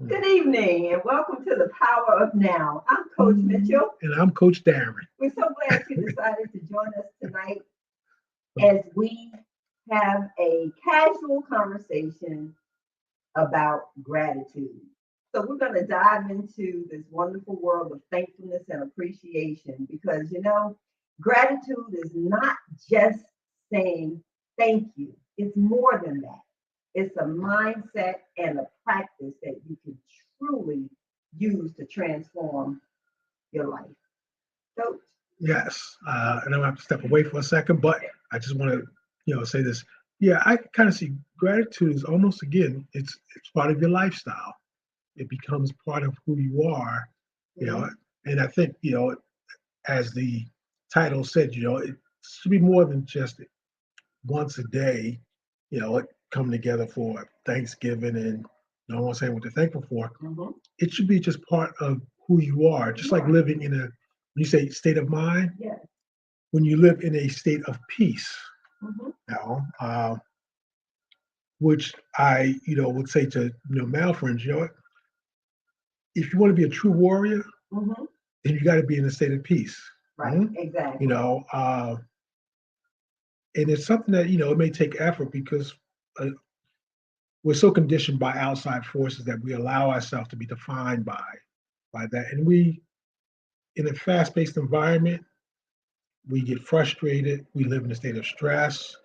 Good evening and welcome to the Power of Now. I'm Coach Mitchell. And I'm Coach Darren. We're so glad you decided to join us tonight as we have a casual conversation about gratitude. So, we're going to dive into this wonderful world of thankfulness and appreciation because, gratitude is not just saying thank you, it's more than that. It's a mindset and a practice that you can truly use to transform your life. Coach? Yes. And I'm going to have to step away for a second, but I just want to, say this. Yeah, I kind of see gratitude is almost, again, it's part of your lifestyle. It becomes part of who you are, and I think, as the title said, it should be more than just once a day, coming together for Thanksgiving and no one saying what they're thankful for. Mm-hmm. It should be just part of who you are, just like living in when you say state of mind, Yes. when you live in a state of peace, Mm-hmm. which I, would say to, male friends, if you want to be a true warrior, Mm-hmm. then you got to be in a state of peace. Right, exactly. And it's something that, it may take effort because we're so conditioned by outside forces that we allow ourselves to be defined by that. And we, in a fast-paced environment, we get frustrated, we live in a state of stress,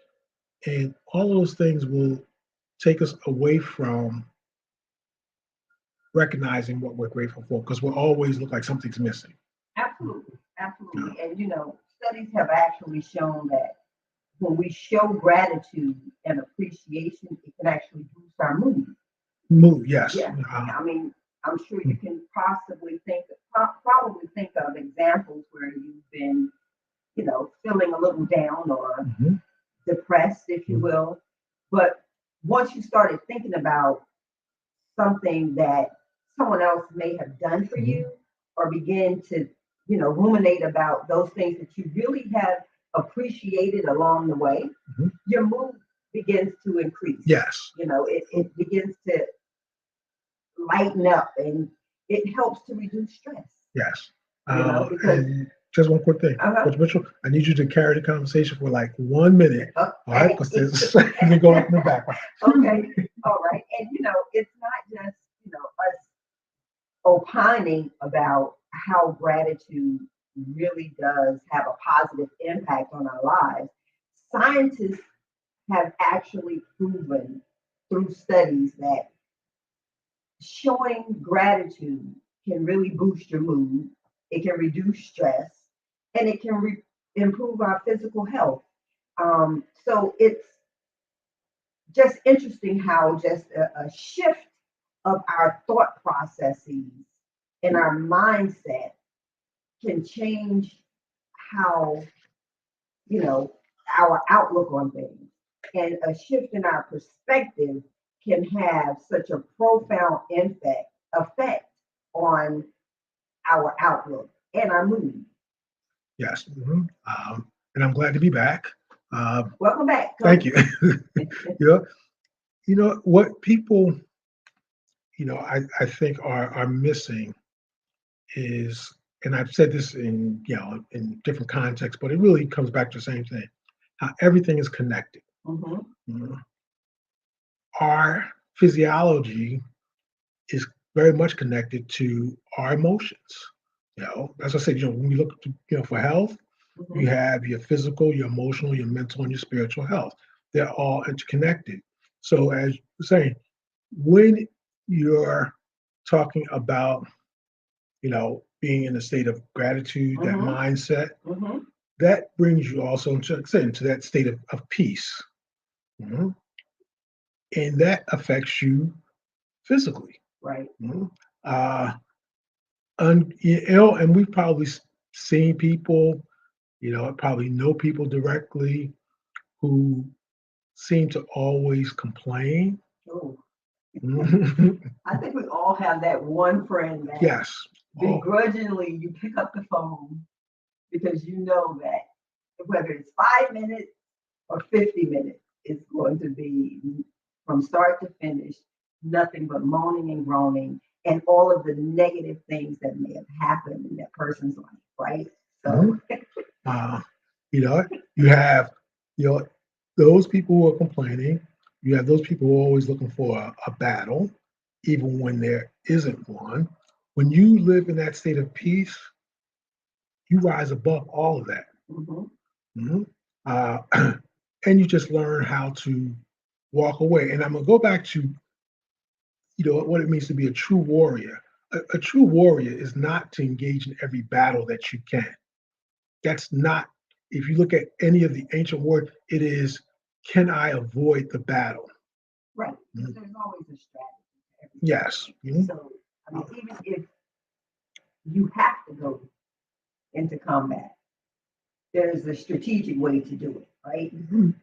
and all of those things will take us away from recognizing what we're grateful for because we'll always look like something's missing. Absolutely, absolutely. And studies have actually shown that when we show gratitude and appreciation, it can actually boost our mood. Yes. Yeah. I mean, I'm sure you can probably think of examples where you've been, feeling a little down or depressed, if you will. But once you started thinking about something that someone else may have done for you, or begin to, ruminate about those things that you really have appreciated along the way, your mood begins to increase. Yes. It begins to lighten up and it helps to reduce stress. Yes. Because and just one quick thing, Coach Mitchell, I need you to carry the conversation for like 1 minute. Okay. All right, because this you go up in the background. Okay. All right. And it's not just us opining about how gratitude really does have a positive impact on our lives. Scientists have actually proven through studies that showing gratitude can really boost your mood, it can reduce stress, and it can improve our physical health. So it's just interesting how just a shift of our thought processes and our mindset can change how, our outlook on things. And a shift in our perspective can have such a profound effect on our outlook and our mood. Yes. And I'm glad to be back. Welcome back. Thank you. What people, I think are missing is, and I've said this in different contexts, but it really comes back to the same thing, how everything is connected. Mhm. Our physiology is very much connected to our emotions. As I said, when we look for health, you have your physical, your emotional, your mental, and your spiritual health. They're all interconnected. So as you're saying, when you're talking about, being in a state of gratitude, that mindset, that brings you also into that state of peace. Mhm. And that affects you physically. Right. Uh, and we've probably seen people, probably know people directly who seem to always complain. Oh, Mhm. I think we all have that one friend that Yes. begrudgingly you pick up the phone because you know that whether it's 5 minutes or 50 minutes, it's going to be from start to finish nothing but moaning and groaning and all of the negative things that may have happened in that person's life, right? Mhm. So, Uh, you know, you have, you know, those people who are complaining. You have those people who are always looking for a battle, even when there isn't one. When you live in that state of peace, you rise above all of that. mhm, Mhm. Uh, and you just learn how to walk away. And I'm gonna go back to what it means to be a true warrior. A true warrior is not to engage in every battle that you can. That's not. If you look at any of the ancient wars, it is, can I avoid the battle? right. Because Mhm. there's always a strategy to everything. Yes. Mhm. So, I mean, even if you have to go into combat, there's a strategic way to do it, right? Mhm.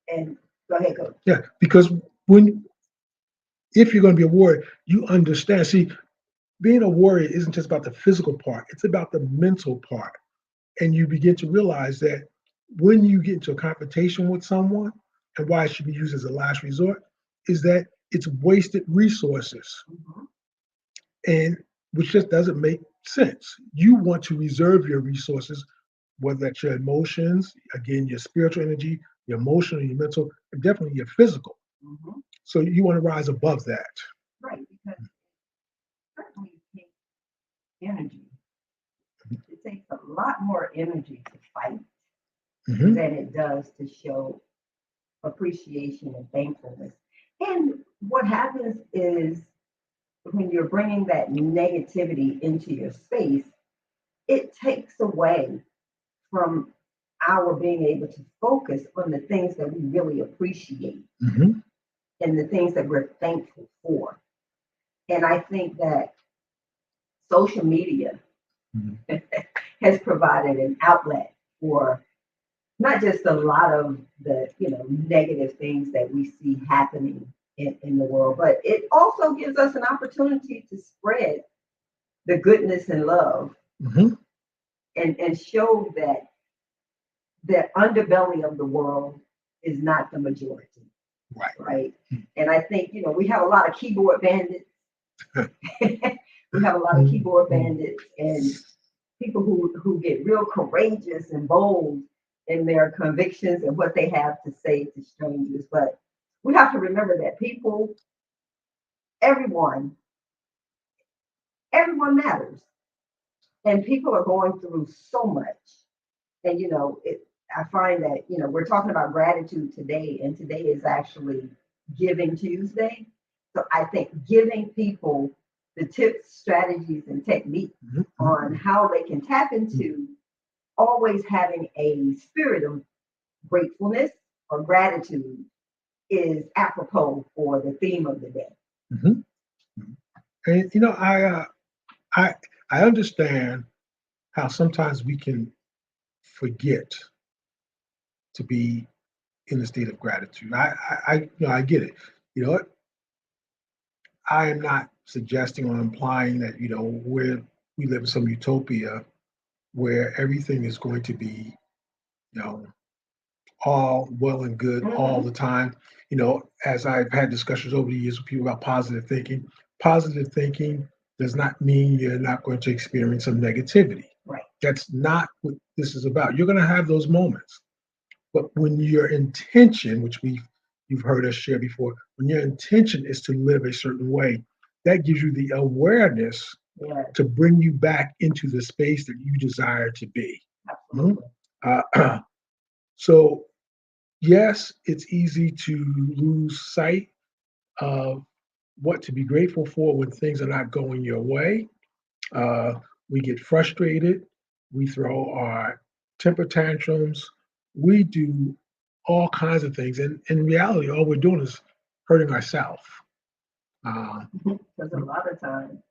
And go ahead, coach. Yeah, because when if you're going to be a warrior, you understand. See, being a warrior isn't just about the physical part; it's about the mental part. And you begin to realize that when you get into a confrontation with someone, and why it should be used as a last resort, is that it's wasted resources, Mhm. and which just doesn't make sense. You want to reserve your resources, whether that's your emotions, again, your spiritual energy, your emotional, your mental, and definitely your physical. Mhm. So you want to rise above that. Right, because certainly it takes energy. It takes a lot more energy to fight Mhm. than it does to show appreciation and thankfulness. And what happens is when you're bringing that negativity into your space, it takes away from our being able to focus on the things that we really appreciate Mhm. and the things that we're thankful for. And I think that social media Mhm. has provided an outlet for not just a lot of the negative things that we see happening in the world, but it also gives us an opportunity to spread the goodness and love Mhm. and show that the underbelly of the world is not the majority, Right. right? And I think we have a lot of keyboard bandits. We have a lot of keyboard Mhm. bandits and people who get real courageous and bold in their convictions and what they have to say to strangers. But we have to remember that people, everyone, everyone matters, and people are going through so much. And I find that we're talking about gratitude today, and today is actually Giving Tuesday. So I think giving people the tips, strategies, and techniques Mhm. on how they can tap into always having a spirit of gratefulness or gratitude is apropos for the theme of the day. Mhm. And I I understand how sometimes we can forget to be in a state of gratitude. I get it. You know what? I am not suggesting or implying that we live in some utopia where everything is going to be you know all well and good all Hmm. the time. As I've had discussions over the years with people about positive thinking does not mean you're not going to experience some negativity. Right. That's not what this is about. You're going to have those moments. But when your intention, which you've heard us share before, when your intention is to live a certain way, that gives you the awareness Yeah. to bring you back into the space that you desire to be. Mhm. Absolutely. So yes, it's easy to lose sight of what to be grateful for when things are not going your way. Uh, we get frustrated. We throw our temper tantrums. We do all kinds of things. And in reality, all we're doing is hurting ourselves. Uh, Because a lot of times,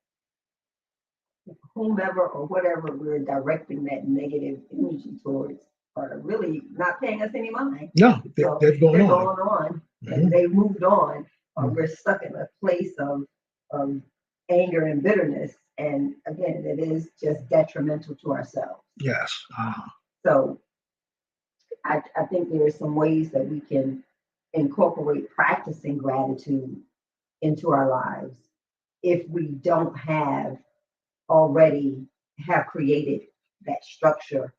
whomever or whatever we're directing that negative energy towards are really not paying us any mind. no, So they've gone they're on. going on and Mhm. they moved on, or Mhm. we're stuck in a place of anger and bitterness. And again, it is just detrimental to ourselves. Yes. So I think there are some ways that we can incorporate practicing gratitude into our lives if we don't already have created that structure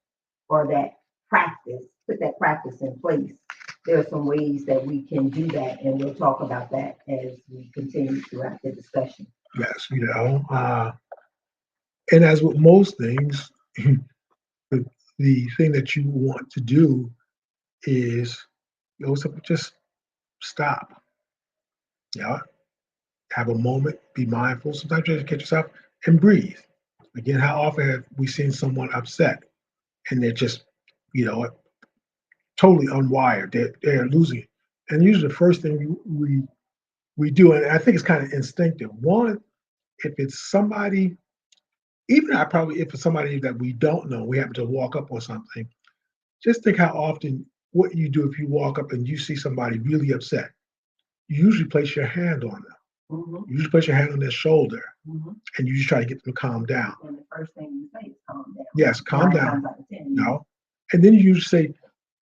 or that practice, put that practice in place. There are some ways that we can do that, and we'll talk about that as we continue throughout the discussion. Yes, and as with most things, the, the thing that you want to do is, just stop. Yeah, have a moment, be mindful. Sometimes you just catch yourself and breathe. Again, how often have we seen someone upset and they're just, you know, totally unwired? They're losing it. And usually the first thing we do, and I think it's kind of instinctive. One, if it's somebody, even I probably if it's somebody that we don't know, we happen to walk up on something. Just think how often what you do if you walk up and you see somebody really upset. You usually place your hand on them. Mm-hmm. You usually place your hand on their shoulder, Mm-hmm. and you just try to get them to calm down. And the first thing you say is calm down. Yes, calm Nine down. times out of 10. No, and then you usually say,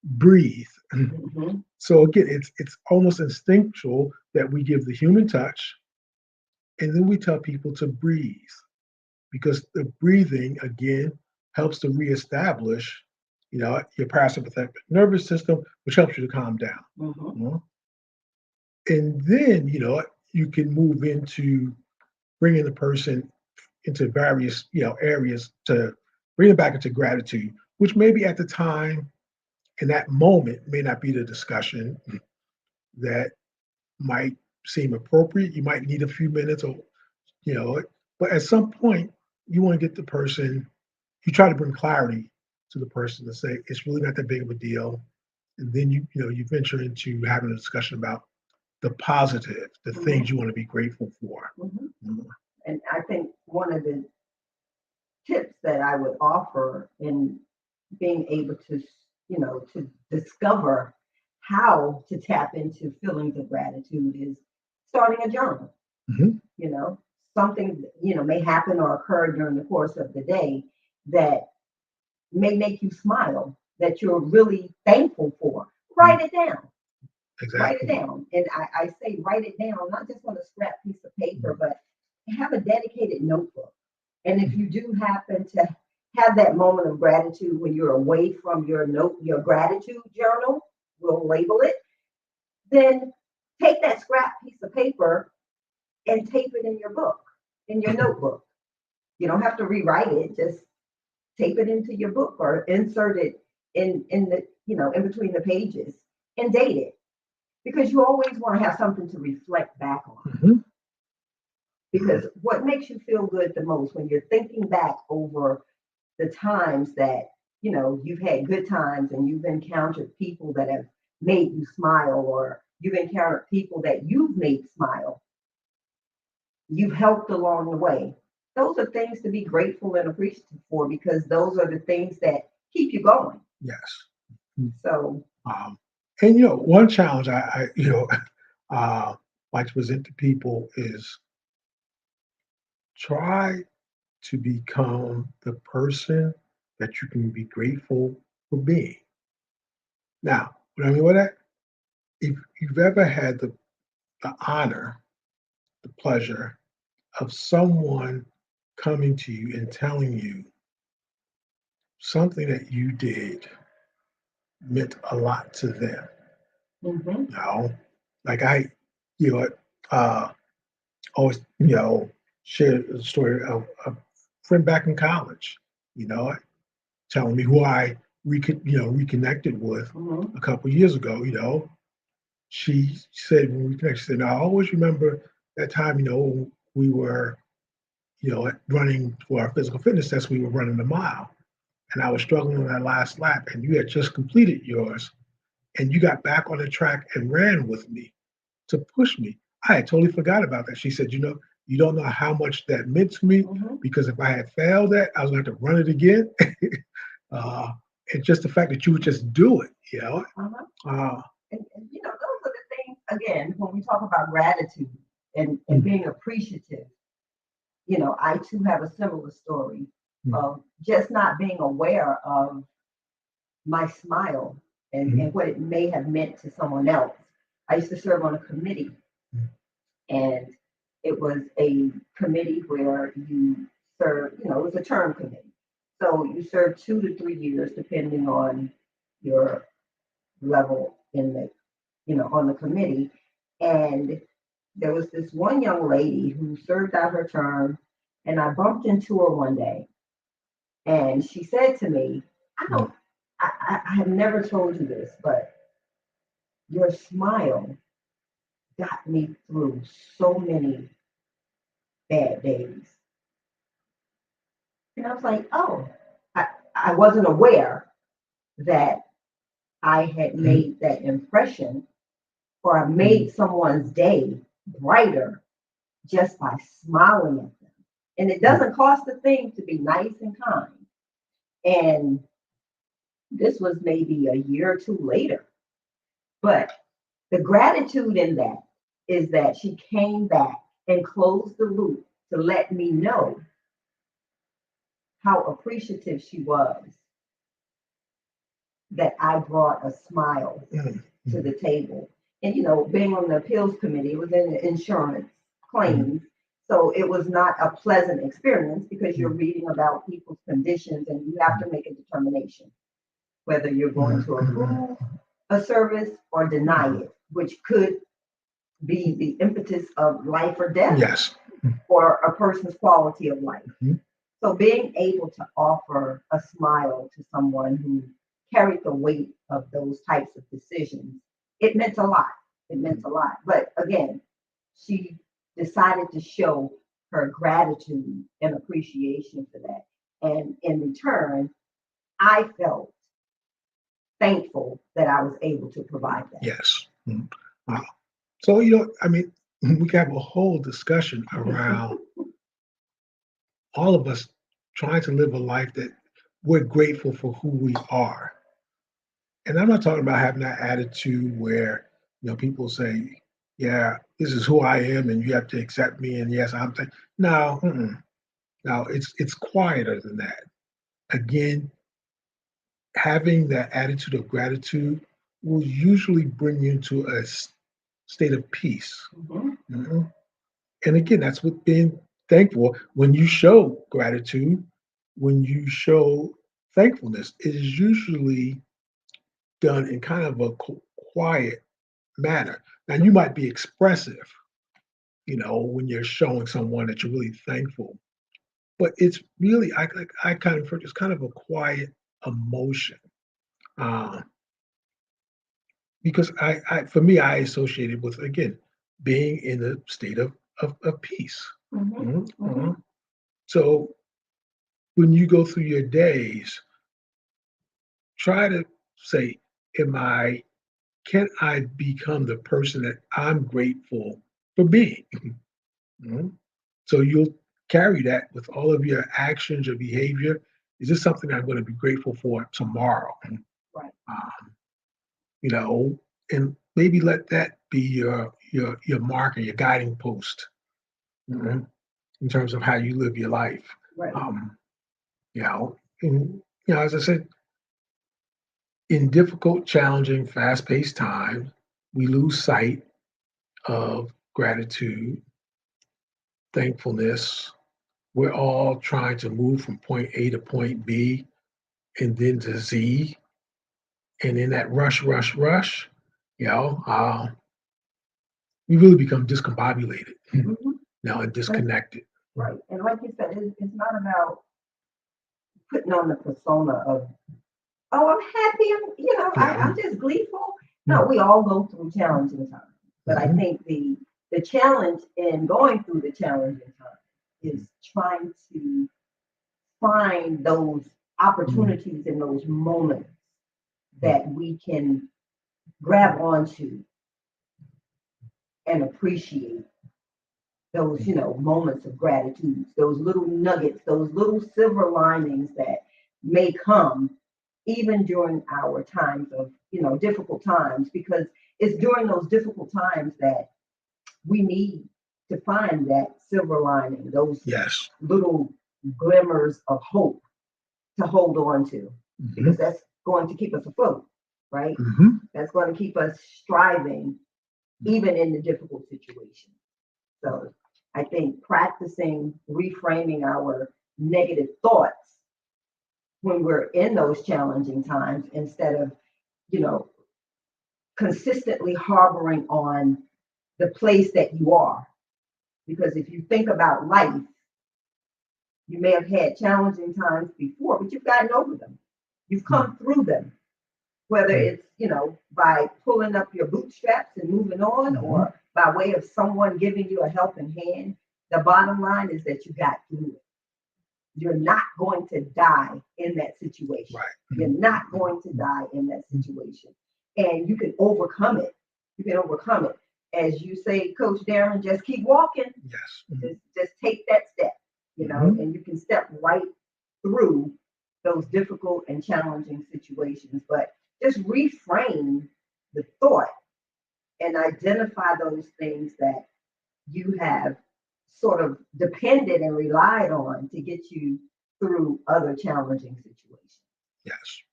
breathe. Mm-hmm. So again, it's almost instinctual that we give the human touch, and then we tell people to breathe because the breathing again helps to reestablish, your parasympathetic nervous system, which helps you to calm down. Mm-hmm. You know? And then you can move into bringing the person into various areas to bring them back into gratitude, which maybe at the time in that moment may not be the discussion that might seem appropriate. You might need a few minutes or you know, but at some point you want to get the person, you try to bring clarity to the person to say it's really not that big of a deal. And then you venture into having a discussion about the positive, the Mm-hmm. things you want to be grateful for. Mm-hmm. Mhm. And I think one of the tips that I would offer in being able to, to discover how to tap into feelings of gratitude is starting a journal. Mhm. You know, something, may happen or occur during the course of the day that may make you smile, that you're really thankful for. Mhm. Write it down. Write it Exactly. down. And I say write it down, not just on a scrap piece of paper, but have a dedicated notebook. And if you do happen to have that moment of gratitude when you're away from your gratitude journal, we'll label it, then take that scrap piece of paper and tape it in your book, in your notebook. You don't have to rewrite it, just tape it into your book or insert it in the, in between the pages and date it. Because you always want to have something to reflect back on. Mhm. Because what makes you feel good the most when you're thinking back over the times that you've had good times and you've encountered people that have made you smile, or you've encountered people that you've made smile, you've helped along the way. Those are things to be grateful and appreciative for, because those are the things that keep you going. Yes. Mm. So Um, and one challenge I uh, like to present to people is try to become the person that you can be grateful for being. Now, what I mean by that, if you've ever had the honor, the pleasure of someone coming to you and telling you something that you did meant a lot to them. mhm, Like you know, uh, always, share a story of a friend back in college, you know, telling me who I reconnected with mhm, a couple years ago. She said when we connected, she said, "Now I always remember that time. We were, running for our physical fitness test. We were running a mile, and I was struggling on that last lap, and you had just completed yours, and you got back on the track and ran with me to push me. I had totally forgot about that." She said, you don't know how much that meant to me mhm, because if I had failed that, I was going to have to run it again. uh, and just the fact that you would just do it. uh-huh. Uh, And those are the things, again, when we talk about gratitude and mm, being appreciative. I too have a similar story mm, of just not being aware of my smile and mm, what it may have meant to someone else. I used to serve on a committee, mm, And it was a committee where you serve, it was a term committee. So you serve 2 to 3 years, depending on your level in the, on the committee. And there was this one young lady who served out her term, and I bumped into her one day, and she said to me, I don't, I have never told you this, but your smile got me through so many bad days. And I was like, oh, I wasn't aware that I had made that impression or I made someone's day brighter just by smiling at them. And it doesn't cost a thing to be nice and kind. And this was maybe a year or two later. But the gratitude in that is that she came back and closed the loop to let me know how appreciative she was that I brought a smile to the table. And, being on the appeals committee, it was in the insurance claims. So it was not a pleasant experience because you're reading about people's conditions and you have to make a determination whether you're going to approve a service or deny it, which could be the impetus of life or death. Yes. Or a person's quality of life. So being able to offer a smile to someone who carried the weight of those types of decisions, it meant a lot. It meant a lot. But again, she decided to show her gratitude and appreciation for that. And in return, I felt thankful that I was able to provide that. Yes. Wow. So, I mean, we can have a whole discussion around all of us trying to live a life that we're grateful for who we are. And I'm not talking about having that attitude where, people say, yeah, this is who I am and you have to accept me. And yes, I'm saying, no, no, it's quieter than that. Again, having that attitude of gratitude will usually bring you into a state of peace. Mhm. And again, that's what being thankful. When you show gratitude, when you show thankfulness, it is usually done in kind of a quiet manner. Now, you might be expressive, when you're showing someone that you're really thankful, but it's really, I kind of, it's kind of a quiet emotion. Uh, because for me, I associate it with, again, being in a state of peace. So when you go through your days, try to say, can I become the person that I'm grateful for being? Mhm. So you'll carry that with all of your actions, your behavior. Is this something I'm going to be grateful for tomorrow? Right. You know, and maybe let that be your marker, your guiding post, mhm, in terms of how you live your life. Right. And, as I said, in difficult, challenging, fast-paced times, we lose sight of gratitude, thankfulness. We're all trying to move from point A to point B and then to Z. And in that rush, you know, uh, we really become discombobulated and disconnected. Right. And like you said, it's not about putting on the persona of, oh, I'm happy. I'm just gleeful. No, we all go through challenging times. But I think the challenge in going through the challenging times is trying to find those opportunities and those moments that we can grab onto and appreciate those, moments of gratitude, those little nuggets, those little silver linings that may come even during our times of, difficult times, because it's during those difficult times that we need to find that silver lining, those little glimmers of hope to hold on to, because that's going to keep us afloat, right? That's going to keep us striving, even in the difficult situation. So I think practicing reframing our negative thoughts when we're in those challenging times instead of, you know, consistently harboring on the place that you are. Because if you think about life, you may have had challenging times before, but you've gotten over them. You've come through them, whether it's, by pulling up your bootstraps and moving on or by way of someone giving you a helping hand. The bottom line is that you got through it. You're not going to die in that situation. Right. You're not going to die in that situation. And you can overcome it. You can overcome it. As you say, Coach Darren, just keep walking. Yes. Just take that step, and you can step right through those difficult and challenging situations. But just reframe the thought and identify those things that you have sort of depended and relied on to get you through other challenging situations. Yes.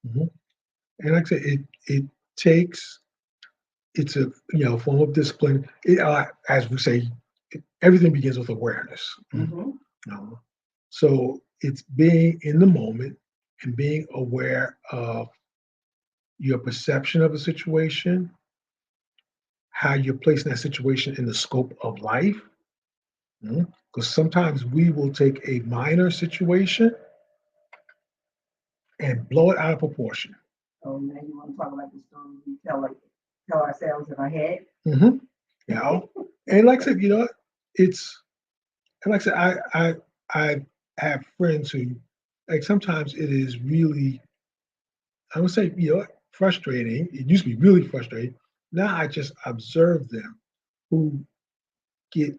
And like I said, it takes, it's a form of discipline. As we say, everything begins with awareness. So it's being in the moment and being aware of your perception of a situation, how you're placing that situation in the scope of life. Because sometimes we will take a minor situation and blow it out of proportion. Oh, now you want to talk about the story we tell ourselves in our head? And like I said, it's, and like I said, I have friends who, like, sometimes it is really, I would say, frustrating. It used to be really frustrating. Now I just observe them who get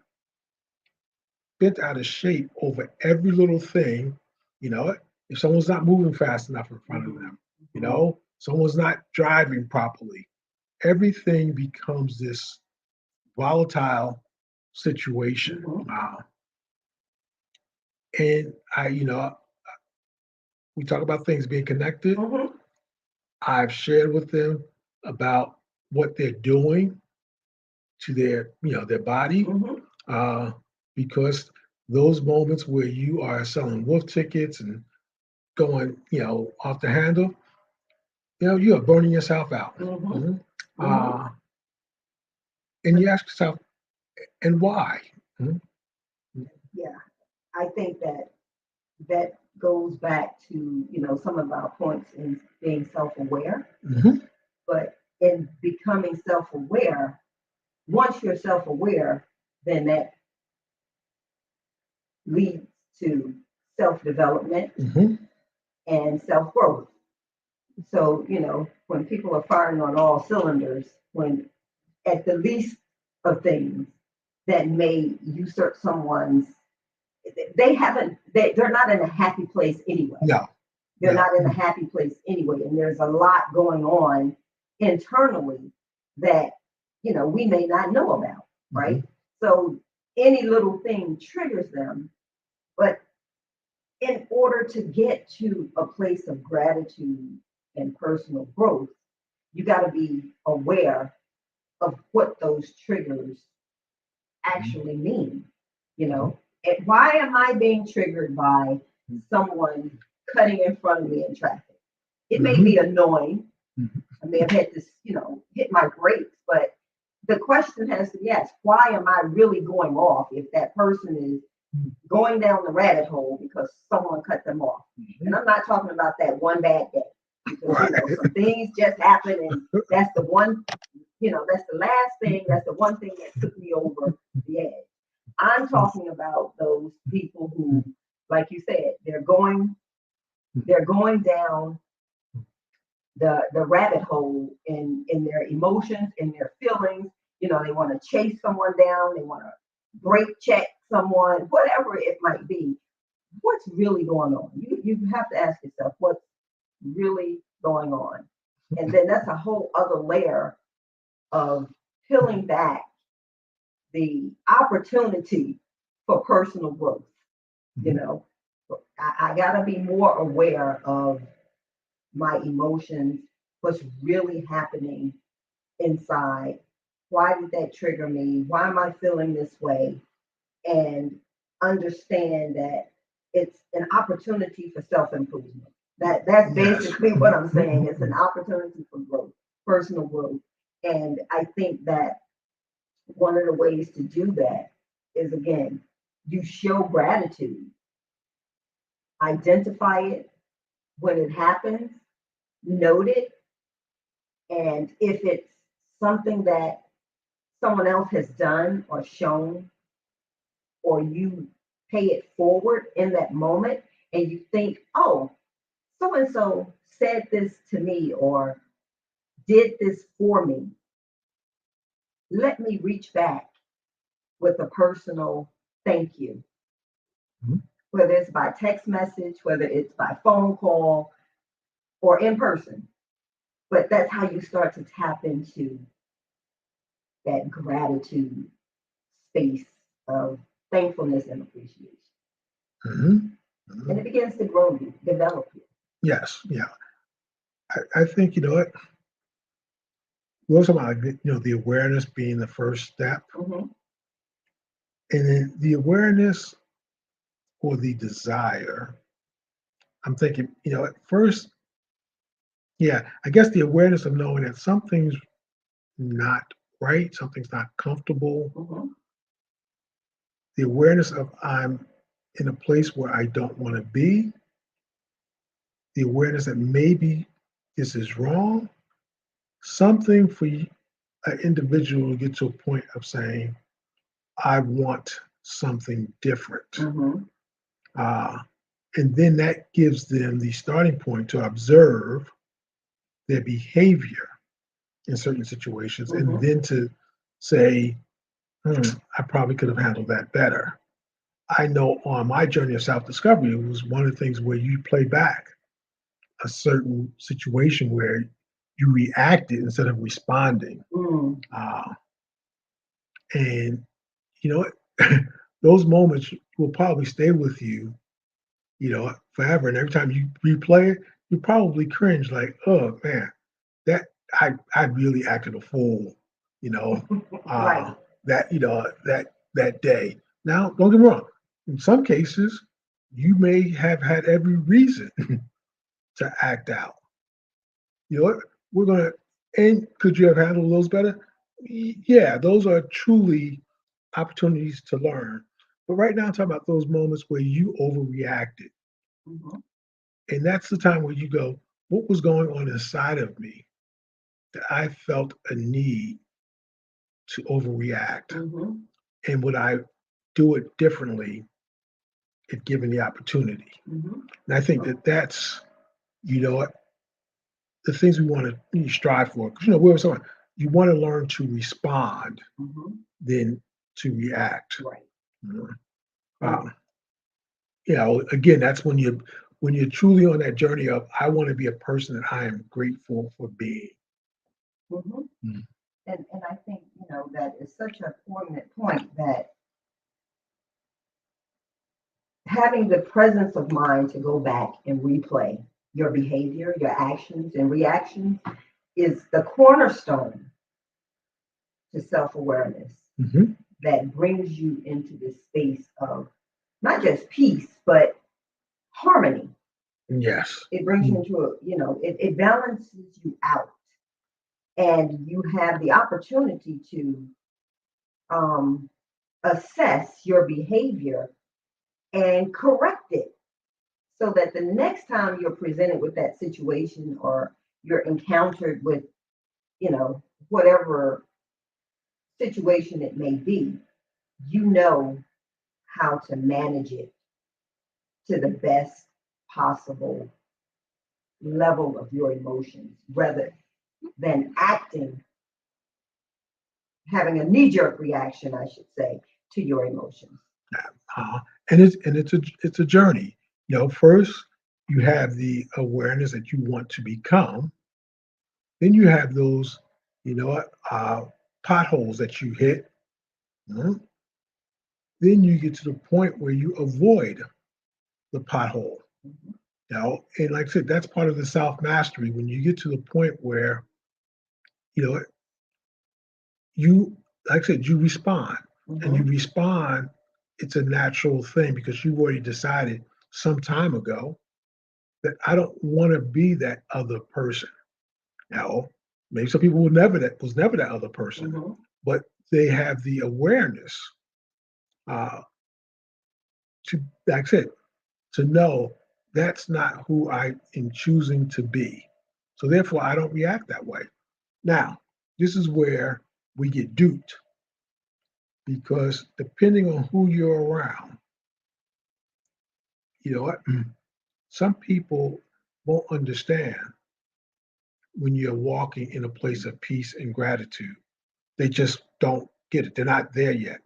bent out of shape over every little thing. If someone's not moving fast enough in front of them, someone's not driving properly, everything becomes this volatile situation. And we talk about things being connected. I've shared with them about what they're doing to their body, because those moments where you are selling wolf tickets and going, off the handle, you are burning yourself out. And you ask yourself, and why? Yeah, I think that goes back to, some of our points in being self-aware. But in becoming self-aware, once you're self-aware, then that leads to self-development and self-growth. So, when people are firing on all cylinders, when at the least of things that may usurp someone's, they're not in a happy place anyway. They're not in a happy place anyway. And there's a lot going on internally that, we may not know about, right? So any little thing triggers them. But in order to get to a place of gratitude and personal growth, you got to be aware of what those triggers actually mean. And why am I being triggered by someone cutting in front of me in traffic? It may be annoying. I may have had this, hit my brakes, but the question has to be asked, why am I really going off if that person is going down the rabbit hole because someone cut them off? And I'm not talking about that one bad day, because some things just happen, and that's the one, that's the last thing, that's the one thing that took me over the edge. I'm talking about those people who, like you said, they're going down the rabbit hole in their emotions, in their feelings. They want to chase someone down, they want to break check someone, whatever it might be. What's really going on? You have to ask yourself what's really going on. And then that's a whole other layer of peeling back the opportunity for personal growth. I got to be more aware of my emotions, what's really happening inside. Why did that trigger me? Why am I feeling this way? and understand that it's an opportunity for self-improvement. That's Yes. basically what I'm saying. It's an Mhm. opportunity for growth, personal growth. And I think that one of the ways to do that is, again, you show gratitude, identify it when it happens, note it, and if it's something that someone else has done or shown, or you pay it forward in that moment and you think, oh, so and so said this to me or did this for me, let me reach back with a personal thank you, Mhm. whether it's by text message, whether it's by phone call or in person. But that's how you start to tap into that gratitude space of thankfulness and appreciation. Mhm. And Mhm. it begins to grow you, develop you. Yes. Yeah. I think, what, we also about, the awareness being the first step. Mhm. And then the awareness or the desire, I'm thinking, at first, yeah, I guess the awareness of knowing that something's not right, something's not comfortable, Mhm. the awareness of I'm in a place where I don't want to be, the awareness that maybe this is wrong, something for an individual to get to a point of saying, I want something different. Mhm. Uh, and then that gives them the starting point to observe their behavior in certain situations and Mhm. then to say, I probably could have handled that better. I know on my journey of self discovery, it was one of the things where you play back a certain situation where you reacted instead of responding. Mm. Uh, and, you know, those moments will probably stay with you, forever. And every time you replay it, you probably cringe like, oh man, that I really acted a fool, you know, uh, Right. that day. Now, don't get me wrong. In some cases, you may have had every reason to act out. You know what? We're gonna and could you have handled those better? Yeah, those are truly opportunities to learn. But right now, I'm talking about those moments where you overreacted, Mhm. and that's the time where you go, "What was going on inside of me that I felt a need to overreact, Mhm. and would I do it differently if given the opportunity?" Mhm. And I think that that's you know what the things we want to strive for. Because we're someone you want to learn to respond Mhm. than to react. Right. Mhm. Mm. Um, again, that's when you're truly on that journey of I want to be a person that I am grateful for being. Mhm. Mhm. And I think that is such a poignant point that having the presence of mind to go back and replay your behavior, your actions and reactions is the cornerstone to self-awareness Mhm. that brings you into this space of not just peace, but harmony. Yes. It brings you Mm. into it balances you out, and you have the opportunity to um, assess your behavior and correct it so that the next time you're presented with that situation or you're encountered with, whatever situation it may be, you know how to manage it to the best possible level of your emotions rather than having a knee-jerk reaction, I should say, to your emotions. And it's a journey. First you have the awareness that you want to become. Then you have those, potholes that you hit. Mhm. Then you get to the point where you avoid the pothole. Mhm. And like I said, that's part of the self mastery. When you get to the point where you know you, like I said, you respond, and you Mhm. respond it's a natural thing because you've already decided some time ago that I don't want to be that other person. Now, maybe some people was never that other person, Hmm. but they have the awareness uh, to, like I said, to know that's not who I am choosing to be. So therefore, I don't react that way. Now, this is where we get duped because depending on who you're around, you know what? Some people won't understand when you're walking in a place of peace and gratitude. They just don't get it. They're not there yet.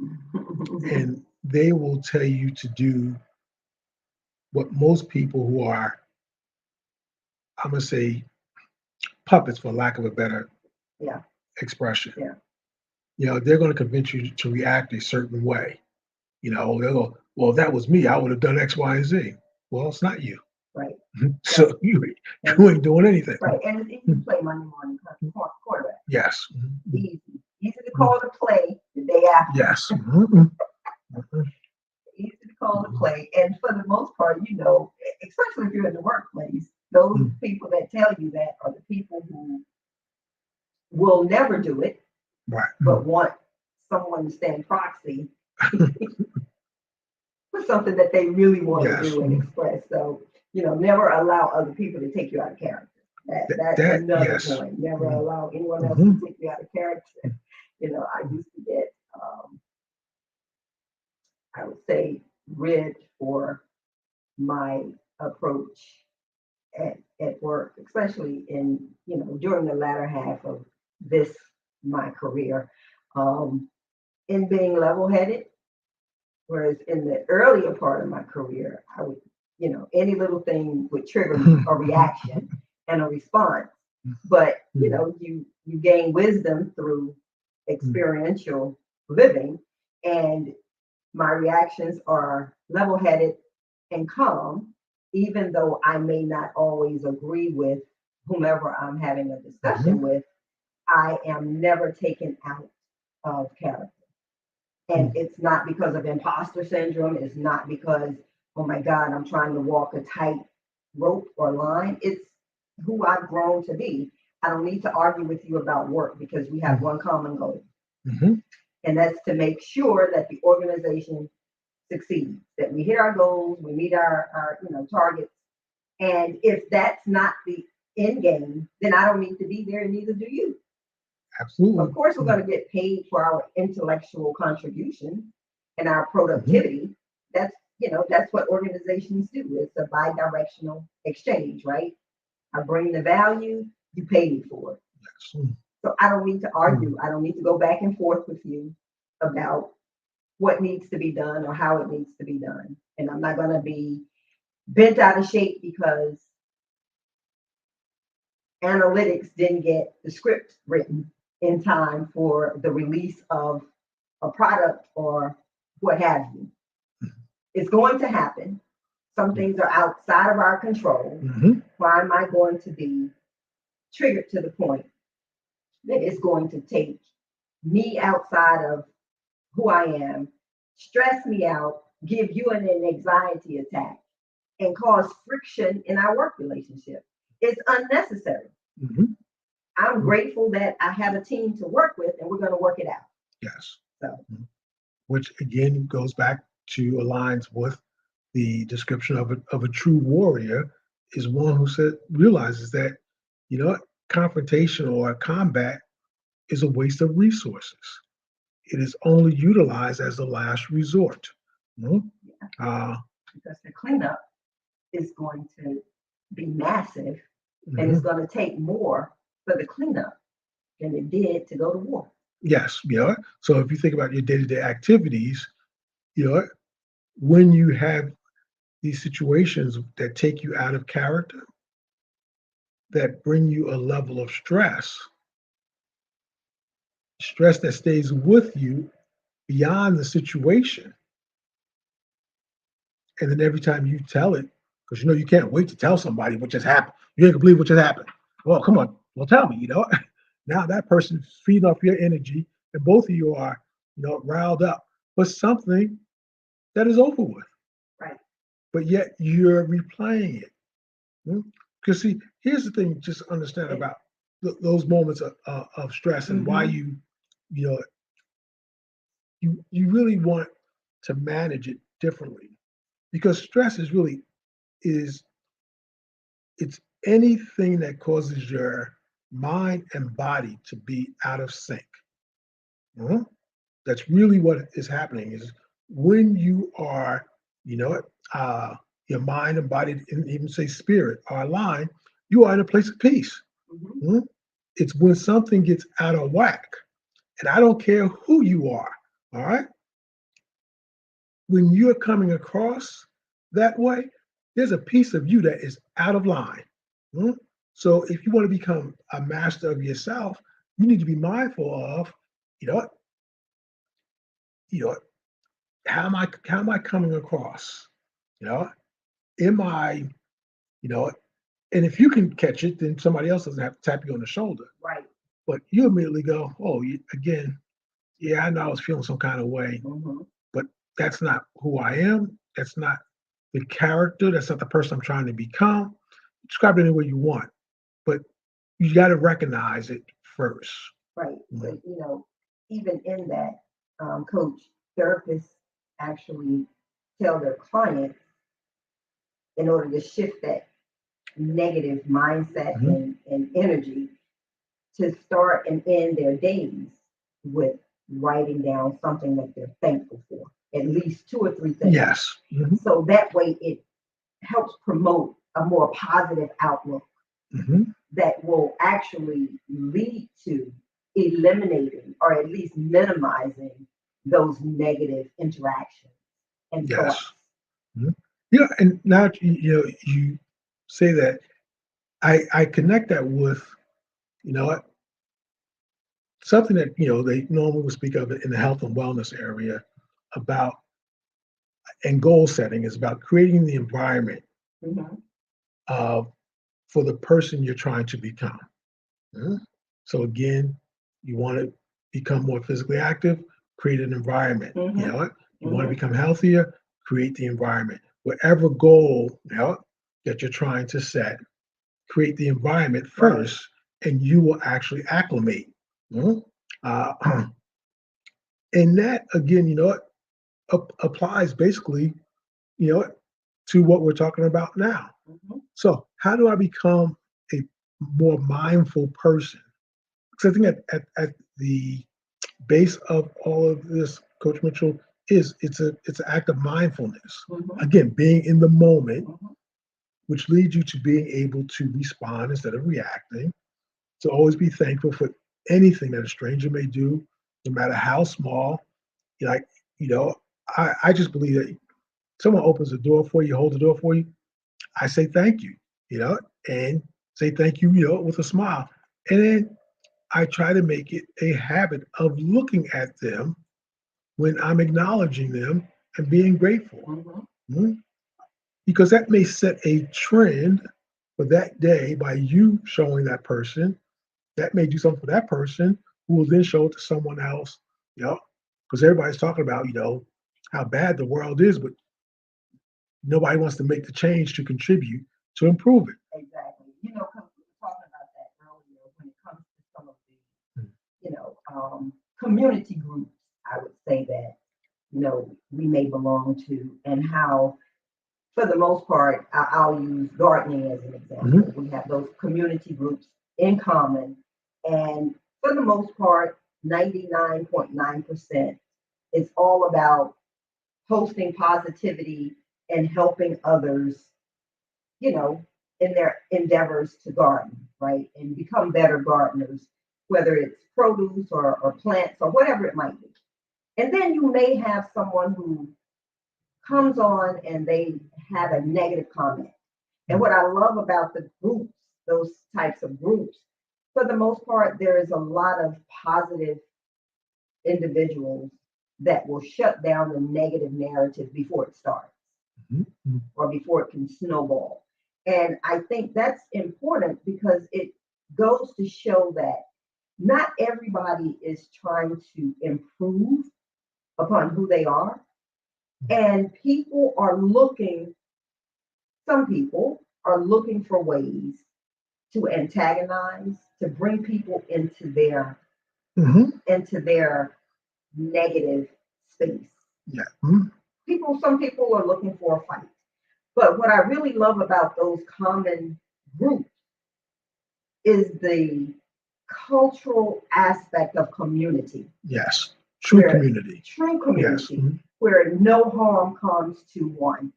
And they will tell you to do what most people who are, I'm going to say, puppets, for lack of a better Yeah, expression. yeah, They're going to convince you to react a certain way. They'll go, well, if that was me, I would have done X, Y, and Z. Well, it's not you. right, right. So you, And you ain't doing anything. right, and it's easy to play Monday morning quarterback. Yes. Easy, easy to call the play the day after. Yes. Mhm. Mhm. Easy to call the play, and for the most part, especially if you're in the workplace, those Mhm. people that tell you that are the people who will never do it, Right. but want someone to stand proxy for something that they really want to Yes. do and express. So, never allow other people to take you out of character. That's another Yes. point. Never allow anyone else to Mhm. take you out of character. I used to get, I would say, rid for my approach at work, especially during the latter half of this my career, um, in being level-headed. Whereas in the earlier part of my career, I would, any little thing would trigger a reaction and a response. But you gain wisdom through experiential living, and my reactions are level-headed and calm, even though I may not always agree with whomever I'm having a discussion Mhm. with. I am never taken out of character. And it's not because of imposter syndrome. It's not because, oh my God, I'm trying to walk a tight rope or line. It's who I've grown to be. I don't need to argue with you about work because we have one common goal. Mhm. And that's to make sure that the organization succeeds, that we hit our goals, we meet our targets. And if that's not the end game, then I don't need to be there, and neither do you. Of Absolutely. course, we're going to get paid for our intellectual contribution and our Mhm. productivity. That's what organizations do. It's a bi-directional exchange, right? I bring the value, you pay me for it. Yes. So I don't need to Mhm. argue. I don't need to go back and forth with you about what needs to be done or how it needs to be done. And I'm not going to be bent out of shape because analytics didn't get the script written in time for the release of a product or what have you. It's going to happen. Some things are outside of our control. Mhm. Why am I going to be triggered to the point that it's going to take me outside of who I am, stress me out, give you an anxiety attack, and cause friction in our work relationship? It's unnecessary. Mhm. I'm Mhm. grateful that I have a team to work with and we're going to work it out. Yes. So, Mhm. Which again goes back to aligns with the description of a true warrior is one who realizes that confrontation or combat is a waste of resources. It is only utilized as a last resort. Mhm. yeah, Uh, because the cleanup is going to be massive and it's mhm. going to take more for the cleanup than it did to go to war. Yes, so if you think about your day-to-day activities, you know when you have these situations that take you out of character, that bring you a level of stress that stays with you beyond the situation. And then every time you tell it, because you can't wait to tell somebody what just happened. You ain't gonna believe what just happened. Well, come on, well tell me. Now that person's feeding off your energy, and both of you are, riled up. But something that is over with. Right. But yet you're replaying it. Because see, here's the thing: just understand about those moments of stress and why Mm-hmm. you know, you really want to manage it differently. Because stress is it's anything that causes your mind and body to be out of sync. Mhm. That's really what is happening is when you are, you know, uh, your mind and body, and even say spirit, are aligned, you are in a place of peace. Mm-hmm. Mhm. It's when something gets out of whack, and I don't care who you are, all right? When you're coming across that way, there's a piece of you that is out of line. Mhm. So if you want to become a master of yourself, you need to be mindful of, you know, what, you know, how am I coming across? You know, am I, you know, and if you can catch it, then somebody else doesn't have to tap you on the shoulder. Right. But you immediately go, oh, again, yeah, I know I was feeling some kind of way, Mm-hmm. but that's not who I am. That's not the character. That's not the person I'm trying to become. Describe it any way you want, but you got to recognize it first. Right. Mhm. But even in that, coach, therapists actually tell their clients in order to shift that negative mindset Mhm. and energy to start and end their days with writing down something that they're thankful for, at least two or three things. Yes. Mhm. So that way it helps promote a more positive outlook Mhm. that will actually lead to eliminating or at least minimizing those negative interactions and Yes. thoughts. Mhm. Yeah, and now you say that I connect that with what something that they normally would speak of it in the health and wellness area about and goal setting is about creating the environment Mm-hmm. uh, for the person you're trying to become. Mhm. So again, you want to become more physically active, create an environment. You Mm-hmm. know what? You want to Mm-hmm. become healthier, create the environment. Whatever goal that you're trying to set, create the environment Right. first, and you will actually acclimate. Mhm. Uh, and that again, applies basically, you know, to what we're talking about now. Mm-hmm. So, how do I become a more mindful person? Because I think at the base of all of this, Coach Mitchell, it's an act of mindfulness. Mm-hmm. Again, being in the moment, Mm-hmm. which leads you to being able to respond instead of reacting. To always be thankful for anything that a stranger may do, no matter how small. Like, you know, I just believe that someone opens the door for you, holds the door for you, I say thank you, and say thank you, with a smile. And then I try to make it a habit of looking at them when I'm acknowledging them and being grateful. Mm-hmm. Mhm. Because that may set a trend for that day by you showing that person. That may do something for that person who will then show it to someone else, because everybody's talking about, how bad the world is, but nobody wants to make the change to contribute to improve it. Exactly. 'Cause we were talking about that earlier when it comes to some of the, Mm. community groups, I would say that, we may belong to, and how, for the most part, I'll use gardening as an example. Mhm. We have those community groups in common, and for the most part, 99.9%, it's all about posting positivity and helping others, you know, in their endeavors to garden, right? And become better gardeners, whether it's produce or plants or whatever it might be. And then you may have someone who comes on and they have a negative comment. And what I love about the groups, those types of groups, for the most part, there is a lot of positive individuals that will shut down the negative narrative before it starts Mhm. Mhm. or before it can snowball. And I think that's important because it goes to show that not everybody is trying to improve upon who they are. And some people are looking for ways to antagonize, to bring people Hmm. into their negative space. Yeah. Mhm. Some people are looking for a fight. But what I really love about those common groups is the cultural aspect of community, Yes. True where community. true Yes. community, Mhm. where no harm comes to one.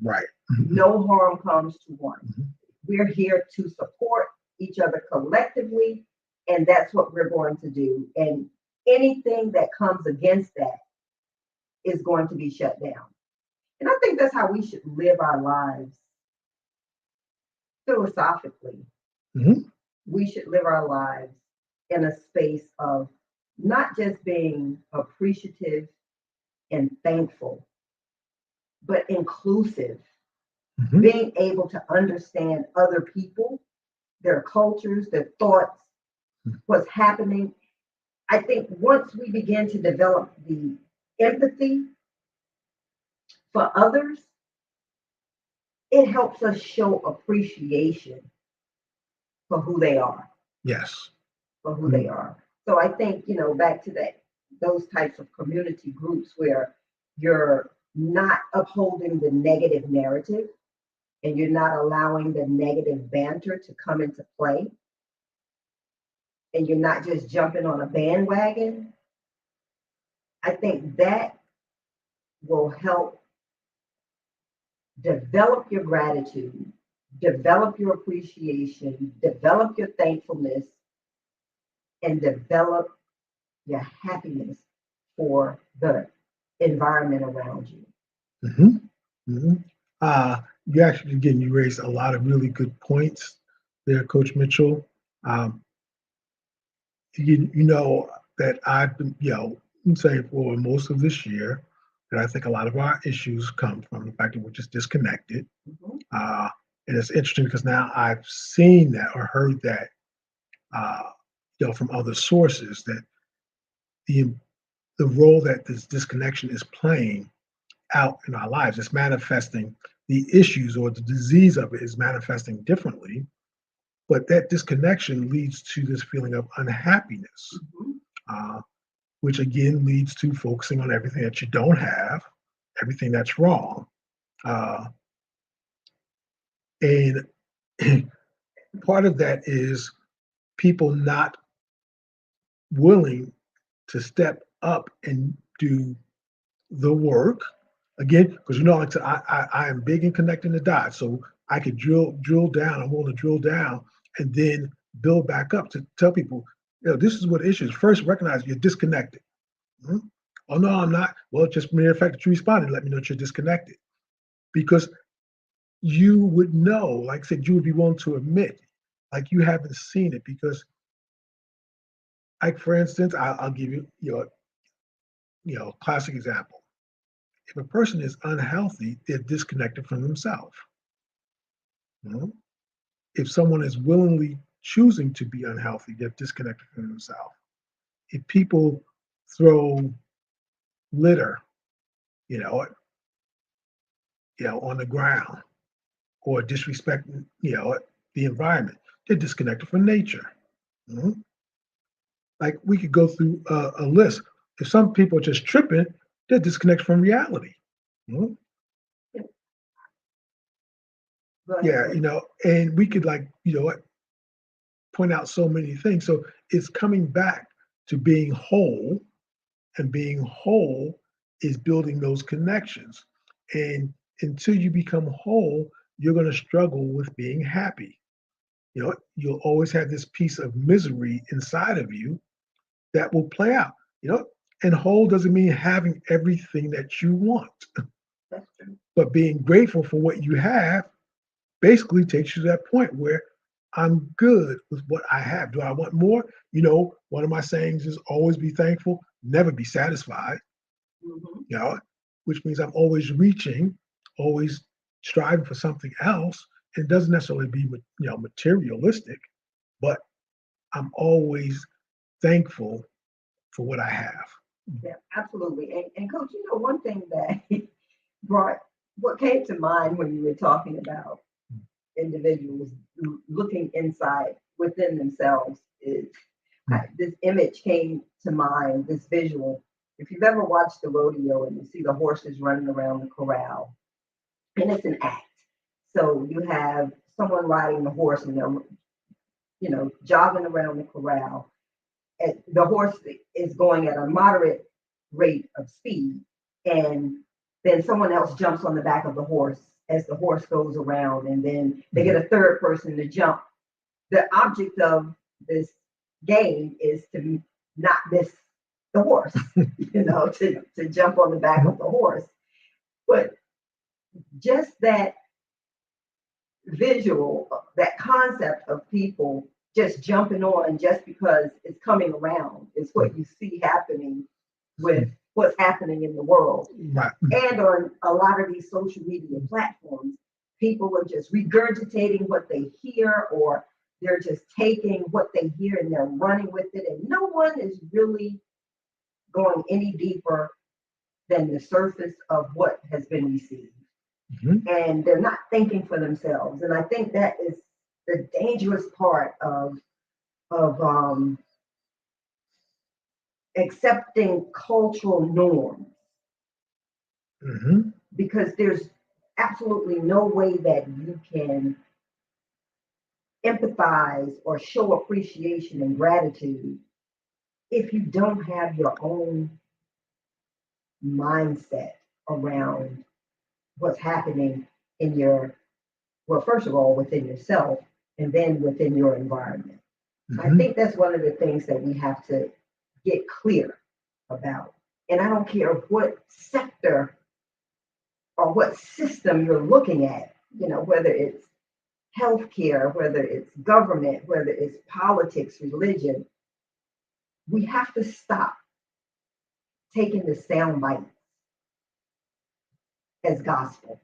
Right. Mhm. No harm comes to one. Mhm. We're here to support each other collectively, and that's what we're going to do. And anything that comes against that is going to be shut down. And I think that's how we should live our lives philosophically. Mhm. We should live our lives in a space of not just being appreciative and thankful, but inclusive, Mhm. being able to understand other people, their cultures, their thoughts, what's happening. I think once we begin to develop the empathy for others, it helps us show appreciation for who they are, Yes. for who they Mhm. are. So I think, back to those types of community groups where you're not upholding the negative narrative and you're not allowing the negative banter to come into play and you're not just jumping on a bandwagon, I think that will help develop your gratitude, develop your appreciation, develop your thankfulness, and develop your happiness for the environment around you. Mhm. Mhm. You actually, again, you raised a lot of really good points there, Coach Mitchell. Um, you know that I've been, saying for most of this year that I think a lot of our issues come from the fact that we're just disconnected. Mhm. Uh, and it's interesting because now I've seen that or heard that, uh, from other sources that the the role that this disconnection is playing out in our lives is manifesting the issues or the disease of it is manifesting differently. But that disconnection leads to this feeling of unhappiness, Mhm. uh, which again leads to focusing on everything that you don't have, everything that's wrong. Uh, and part of that is people not willing to step up and do the work again, because like I said, I am big in connecting the dots. So I could drill down. I'm willing to drill down and then build back up to tell people, this is what issues. First, recognize you're disconnected. Mhm. Oh no, I'm not. Well, just mere fact that you responded, let me know that you're disconnected. Because you would know, like I said, you would be willing to admit, like you haven't seen it. Because, like for instance, I'll give you, classic example. If a person is unhealthy, they're disconnected from themselves. Mhm. If someone is willingly choosing to be unhealthy, they're disconnected from themselves. If people throw litter, you know, on the ground or disrespect, the environment, they're disconnected from nature. Mhm. Like we could go through a list. If some people are just tripping, they're disconnected from reality. Mhm. Go ahead, Yeah, coach. and we could like, point out so many things. So it's coming back to being whole, and being whole is building those connections. And until you become whole, you're going to struggle with being happy. You'll always have this piece of misery inside of you that will play out. You know, and whole doesn't mean having everything that you want, That's true. but being grateful for what you have basically takes you to that point where I'm good with what I have. Do I want more? One of my sayings is always be thankful, never be satisfied, Mhm. you know, which means I'm always reaching, always striving for something else. It doesn't necessarily be, materialistic, but I'm always thankful for what I have. Yeah, absolutely. And coach, one thing that brought what came to mind when you were talking about individuals looking inside within themselves is this image came to mind, this visual. If you've ever watched the rodeo and you see the horses running around the corral, and it's an act. So you have someone riding the horse and they're, jogging around the corral. And the horse is going at a moderate rate of speed. And then someone else jumps on the back of the horse as the horse goes around. And then they get a third person to jump. The object of this game is to not miss the horse, to jump on the back of the horse. But just that visual, that concept of people just jumping on just because it's coming around is what you see happening with what's happening in the world. Right. And on a lot of these social media platforms, people are just regurgitating what they hear, or they're just taking what they hear and they're running with it. And no one is really going any deeper than the surface of what has been received. Mm-hmm. And they're not thinking for themselves. And I think that is the dangerous part of accepting cultural norms, Mm-hmm. because there's absolutely no way that you can empathize or show appreciation and gratitude if you don't have your own mindset around what's happening in your, well, first of all, within yourself, and then within your environment. I Mm-hmm. think that's one of the things that we have to get clear about. And I don't care what sector or what system you're looking at, whether it's healthcare, whether it's government, whether it's politics, religion, we have to stop taking the sound bites as gospel.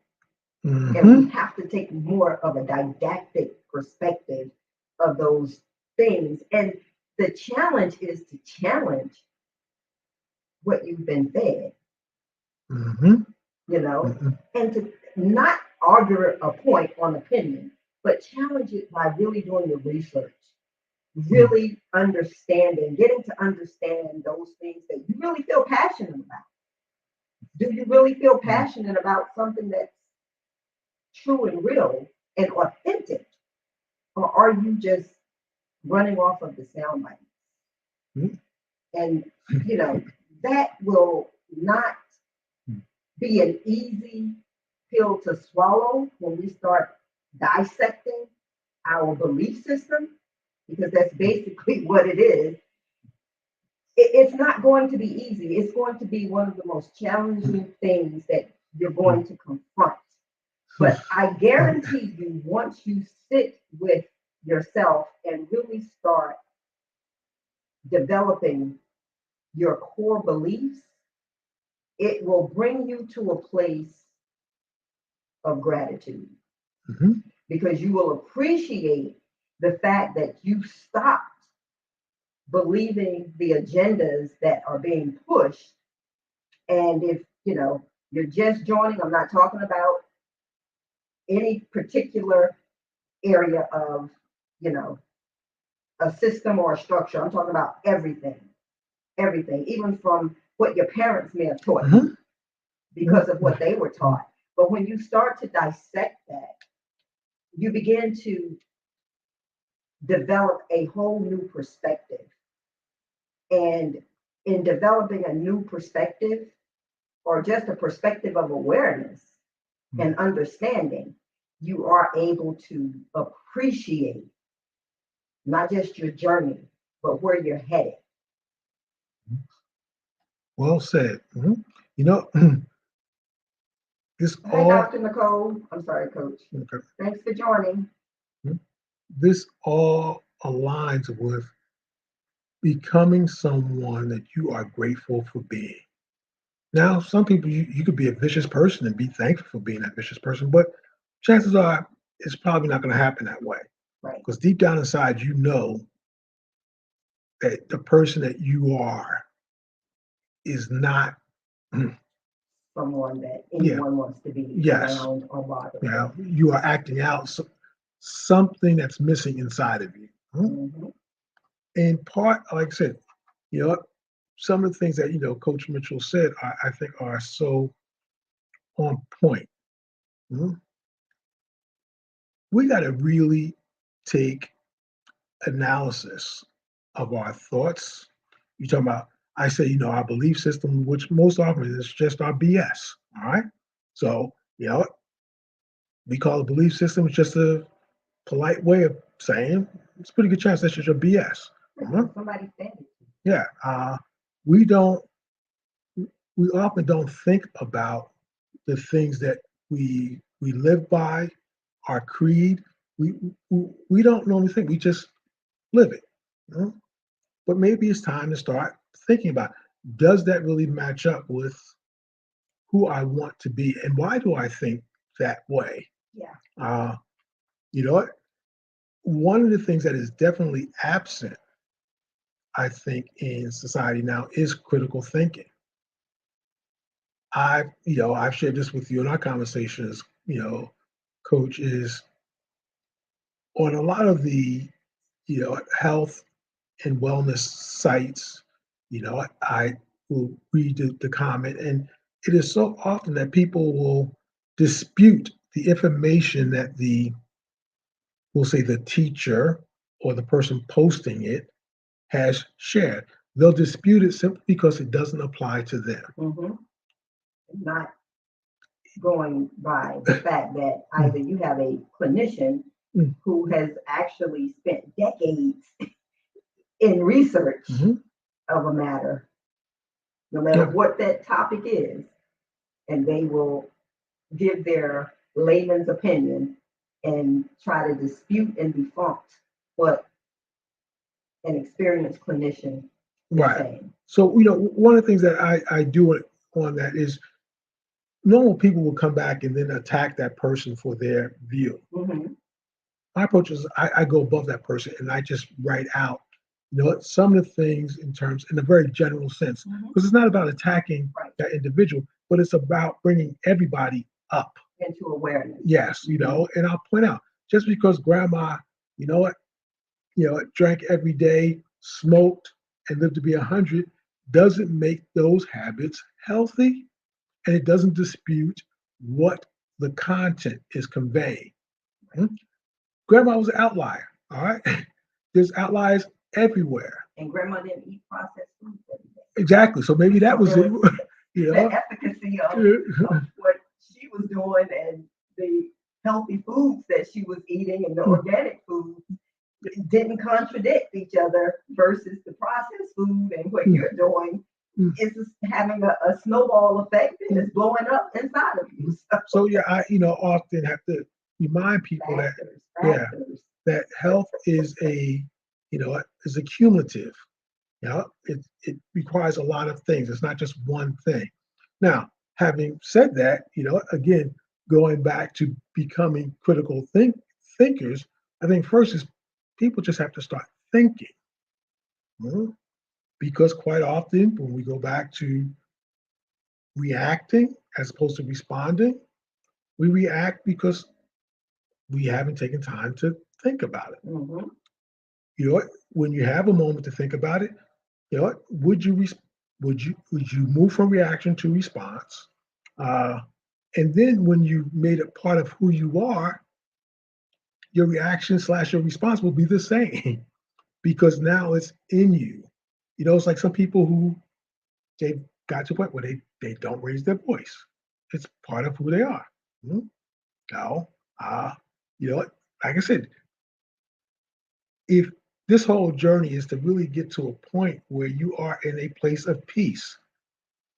Mm-hmm. And we have to take more of a didactic perspective of those things. And the challenge is to challenge what you've been fed, Mm-hmm. Mm-hmm. and to not argue a point on opinion, but challenge it by really doing your research, really understanding, getting to understand those things that you really feel passionate about. Do you really feel passionate about something that's true and real and authentic? Or are you just running off of the sound bites? Mm-hmm. And, that will not be an easy pill to swallow when we start dissecting our belief system, because that's basically what it is. It's not going to be easy. It's going to be one of the most challenging things that you're going to confront. But I guarantee you, once you sit with yourself and really start developing your core beliefs, it will bring you to a place of gratitude, Mm-hmm. because you will appreciate the fact that you stopped believing the agendas that are being pushed. And if you're just joining, I'm not talking about any particular area of a system or a structure. I'm talking about everything, even from what your parents may have taught you because of what they were taught. But when you start to dissect that, you begin to develop a whole new perspective. And in developing a new perspective, or just a perspective of awareness and understanding, you are able to appreciate not just your journey, but where you're headed. Well said. Mm-hmm. This Hi, all Dr. Nicole. I'm sorry, Coach. okay. Thanks for joining. This all aligns with becoming someone that you are grateful for being. Now, some people you could be a vicious person and be thankful for being that vicious person, but chances are it's probably not going to happen that way. Right. Because deep down inside, you know that the person that you are is not someone that Yeah. anyone wants to be Yes. around or bother Yeah. with. You are acting out something that's missing inside of you. Hmm. In part, like I said, you know, some of the things that Coach Mitchell said, I think are so on point. Mhm. We got to really take analysis of our thoughts. You talking about? I say, our belief system, which most often is just our BS. All right. So, we call a belief system. It's just a polite way of saying it's a pretty good chance that's just your BS. Mhm. Somebody said it. Yeah. We don't. We often don't think about the things that we live by, our creed. We don't normally think. We just live it. You know? But maybe it's time to start thinking about, does that really match up with who I want to be, and why do I think that way? Yeah. Uh, you know what? One of the things that is definitely absent, I think, in society now is critical thinking. I've shared this with you in our conversations, Coach, is on a lot of the, health and wellness sites, I will read the comment, and it is so often that people will dispute the information that we'll say the teacher or the person posting it has shared. They'll dispute it simply because it doesn't apply to them. Hmm. Not going by the fact that either you have a clinician Mm, who has actually spent decades in research mhm. of a matter, no matter Yeah, what that topic is, and they will give their layman's opinion and try to dispute and defunct what an experienced clinician is right. saying. So, one of the things that I do on that is normal people will come back and then attack that person for their view. Hmm. My approach is I go above that person and I just write out, some of the things in a very general sense, Hmm. because it's not about attacking Right. that individual, but it's about bringing everybody up. Into awareness. Yes, Hmm. and I'll point out just because grandma, you know what, drank every day, smoked, and lived to be 100, doesn't make those habits healthy, and it doesn't dispute what the content is conveying. Hmm? Grandma was an outlier. All right. There's outliers everywhere. And grandma didn't eat processed foods every day. Exactly. So maybe that So was there it. was you the know. efficacy of what she was doing and the healthy foods that she was eating and the organic foods didn't contradict each other versus the processed food and what you're doing is just having a snowball effect and it's blowing up inside of you. So yeah, I often have to remind people that Factors, yeah, factors. that health is a cumulative. It requires a lot of things. It's not just one thing. Now, having said that, again, going back to becoming critical thinkers, I think first is people just have to start thinking. Mhm. Because quite often when we go back to reacting as opposed to responding, we react because we haven't taken time to think about it. Hmm. When you have a moment to think about it, would you would you move from reaction to response? Uh, and then when you made it part of who you are, your reaction slash your response will be the same because now it's in you. It's like some people who they got to a point where they don't raise their voice. It's part of who they are. Mhm. Now, uh, what? Like I said, if this whole journey is to really get to a point where you are in a place of peace,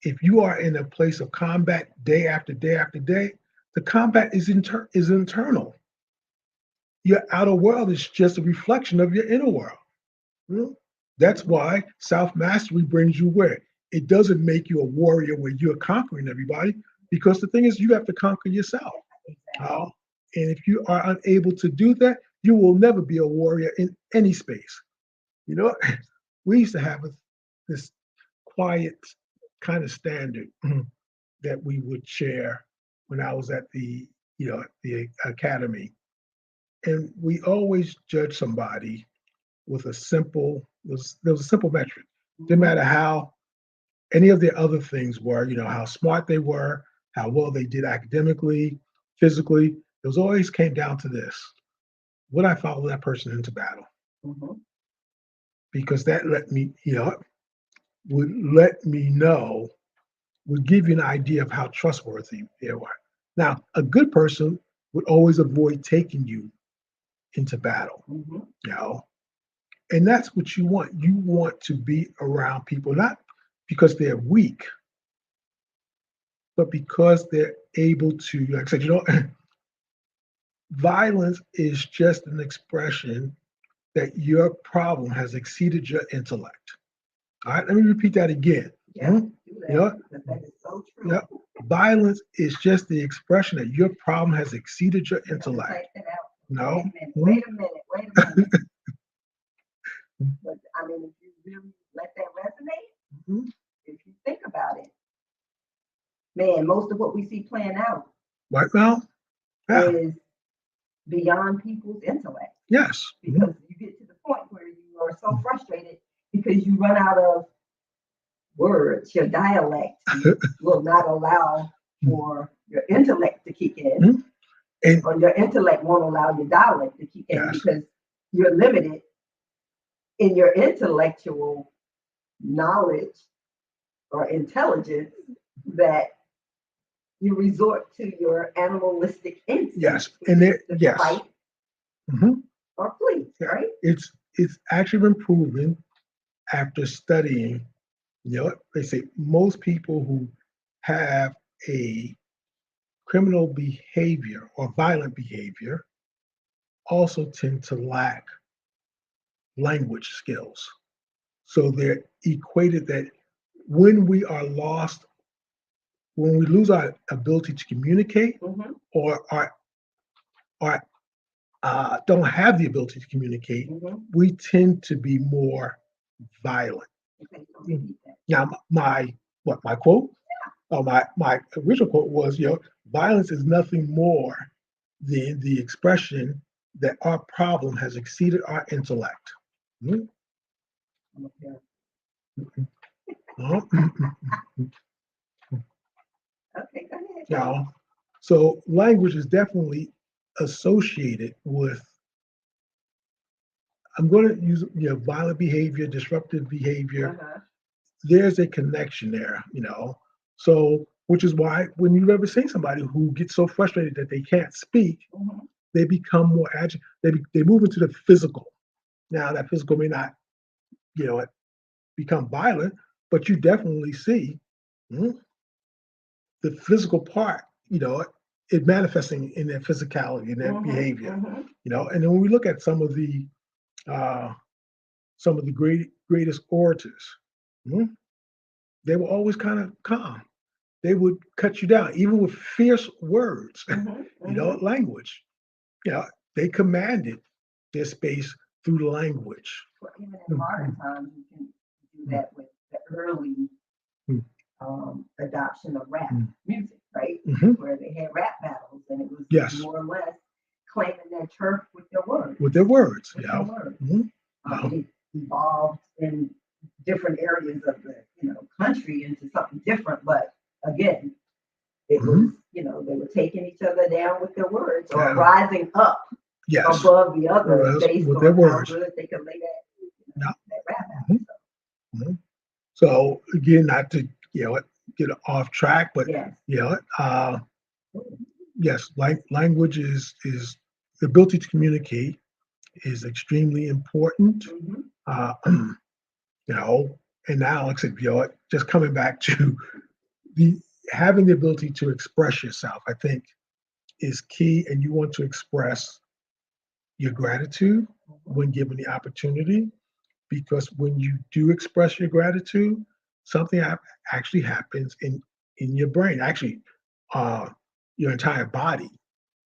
if you are in a place of combat day after day after day, the combat is internal. Your outer world is just a reflection of your inner world. You know? That's why self mastery brings you where it doesn't make you a warrior where you're conquering everybody, because the thing is, you have to conquer yourself. Uh, and if you are unable to do that, you will never be a warrior in any space. You know, we used to have this quiet kind of standard. that we would share when I was at the academy. And we always judge somebody with a simple, there was a simple metric. Didn't Mhm. matter how any of the other things were, how smart they were, how well they did academically, physically. It was always came down to this. Would I follow that person into battle? Mhm. Because that would let me know, would give you an idea of how trustworthy they were. Now, a good person would always avoid taking you into battle, Mhm. you know, and that's what you want. You want to be around people, not because they're weak, but because they're able to, like I said, violence is just an expression that your problem has exceeded your intellect. All right, let me repeat that again. Yeah, Mhm. do You that know, because that is so yeah, true. violence is just the expression that your problem has exceeded your You gotta intellect. type that out. No, Wait a minute. Mhm. Wait a minute. Wait a minute. But I mean, if you really let that resonate, Mhm. if you think about it, man, most of what we see playing out Right now, yeah, is beyond people's intellect yes, because you get to the point where you are so frustrated because you run out of words. Your dialect will not allow for your intellect to kick in, Mhm. And or your intellect won't allow your dialect to kick in yes, because you're limited in your intellectual knowledge or intelligence that you resort to your animalistic yes, instincts, which and is there, to yes, fight mhm, or flee, yeah. right? It's actually been proven after studying. They say most people who have a criminal behavior or violent behavior also tend to lack language skills. So they're equated that when we are lost, when we lose our ability to communicate Mm-hmm, or don't have the ability to communicate, mm-hmm. we tend to be more violent. Okay, so repeat that. Now, my quote, my original quote was, violence is nothing more than the expression that our problem has exceeded our intellect. Mhm. I'm a parent. Okay, go ahead. Now, so language is definitely associated with, I'm going to use, violent behavior, disruptive behavior. Uh-huh. There's a connection there, So, which is why when you've ever seen somebody who gets so frustrated that they can't speak, Mm-hmm. they become more agitated. They move into the physical. Now, that physical may not, become violent, but you definitely see, mhm, the physical part, it manifesting in their physicality, in their Mm-hmm. behavior, Mm-hmm. And then when we look at uh, some of the greatest orators, mhm, they were always kind of calm. They would cut you down, even with fierce words, Mm-hmm. Mm-hmm. language. You know, they commanded their space through language. Well, even in Mhm, modern times, you can do mhm, that with the early mhm, adoption of rap music, right? mhm. Where they had rap battles, and it was Yes, more or less claiming their turf with their words. with their words. With their words. Mhm. No. It evolved in different areas of the country into something different, but again, it was Mhm. they were taking each other down with their words or Yeah. rising up Yes. above the other Yes, based with their on how words. good they could lay Yeah. that rap out. Mhm, So mhm. So again, not to get off track, but yes. you know, uh, yes, language is the ability to communicate is extremely important. Mm-hmm. Uh, you and now, like I said, just coming back to the having the ability to express yourself, I think is key, and you want to express your gratitude Mm-hmm. when given the opportunity, because when you do express your gratitude, something actually happens in your brain, actually, uh, your entire body,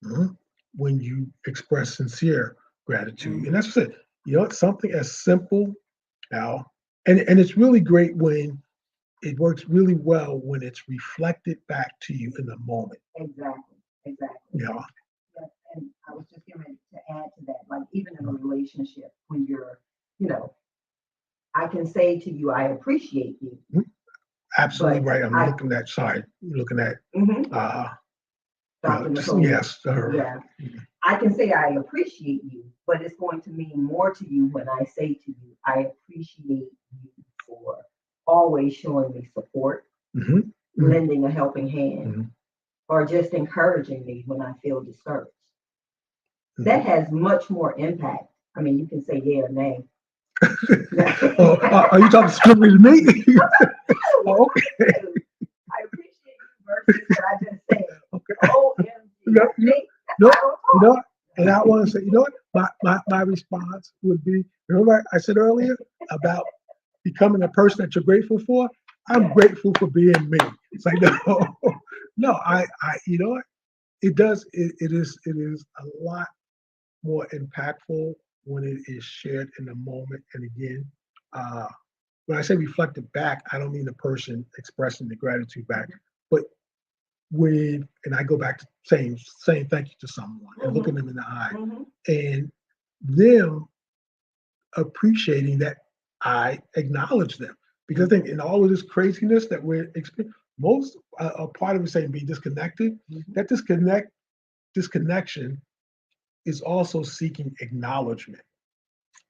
mhm, when you express sincere gratitude. And Mm-hmm. that's it. Something as simple now, and it's really great when it works really well when it's reflected back to you in the moment. Exactly, exactly. You know, Yeah, and I was just going to add to that, like even in a relationship, when you're, you know, I can say to you, I appreciate you, Mhm. Absolutely but right. I'm I, looking at sorry, looking at mhm, uh Dr. just Nicole, yes, her. yeah, I can say I appreciate you, but it's going to mean more to you when I say to you, I appreciate you for always showing me support, Hmm. lending a helping hand, Hmm. or just encouraging me when I feel discouraged. Hmm. That has much more impact. I mean, you can say yeah or nay. Oh, are you talking strictly to me? Oh, okay. I appreciate you versus what I just said. Okay. OMG. You know, you know, See, no, I don't you know talk. what? And I want to say, you know what? My response would be, remember I said earlier about becoming a person that you're grateful for? I'm Yeah. grateful for being me. It's like, no, no, you know what? It is a lot more impactful when it is shared in the moment. And again, uh, when I say reflected back, I don't mean the person expressing the gratitude back, but when and I go back to saying thank you to someone and looking Mm-hmm. them in the eye Mm-hmm. and them appreciating that I acknowledge them. Because I think in all of this craziness that we're experiencing, most a part of it saying being disconnected, Mm-hmm. that disconnection is also seeking acknowledgement.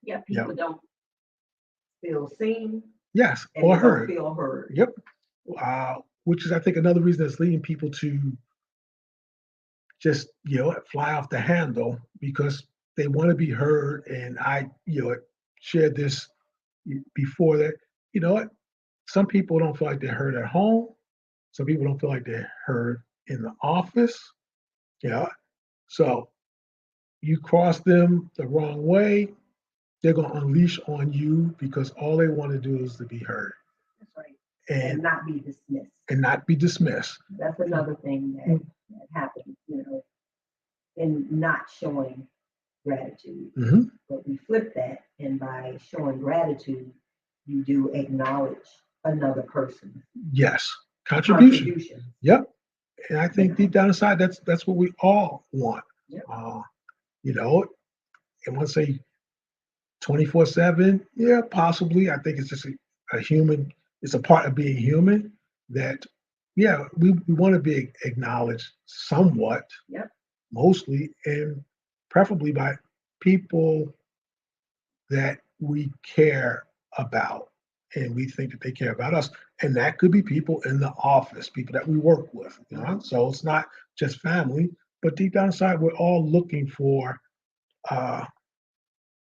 Yeah, Yeah. people don't feel seen Yes, and or they don't heard. feel heard. Yep. Which is I think another reason that's leading people to just fly off the handle because they want to be heard. And I shared this before that. You know what? Some people don't feel like they're heard at home. Some people don't feel like they're heard in the office. Yeah. So you cross them the wrong way, they're going to unleash on you because all they want to do is to be heard That's right. And and not be dismissed. not be dismissed. That's another thing that happens, in not showing gratitude. Mm-hmm. But we flip that, and by showing gratitude, you do acknowledge another person's Yes. Contribution. contribution. Yep. And I You think deep know, down inside, that's what we all want. yep. Uh, you know, and want to say 24/7, yeah, possibly. I think it's just a human, it's a part of being human that, yeah, we want to be acknowledged somewhat, Yep. mostly, and preferably by people that we care about and we think that they care about us. And that could be people in the office, people that we work with. Mm-hmm. So it's not just family, but deep down inside, we're all looking for uh,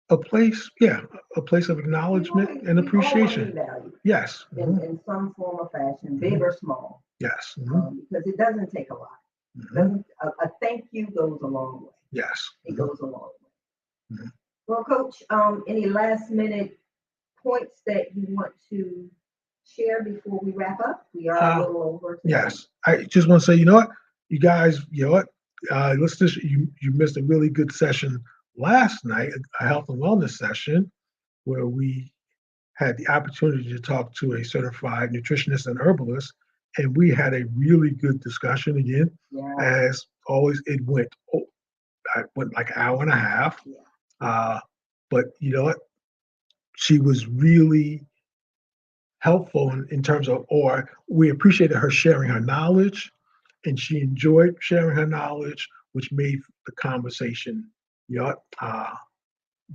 a place, yeah, a place of acknowledgement and We all want to be appreciation. valued Yes. in, Hmm. in some form or fashion, Hmm. big or small, Yes. Hmm. because it doesn't take a lot. Hmm. Doesn't a thank you goes a long way. Yes. It Hmm. goes a long way. Hmm. Well, Coach, any last minute points that you want to share before we wrap up? We are a Uh, little over today. yes. I just want to say, you know what, you guys, you know what, let's just, you missed a really good session last night, a health and wellness session where we had the opportunity to talk to a certified nutritionist and herbalist, and we had a really good discussion again. Yeah, As always, I went like an hour and a half. yeah. Uh, but you know what? She was really helpful in terms of, or we appreciated her sharing her knowledge, and she enjoyed sharing her knowledge, which made the conversation, you know,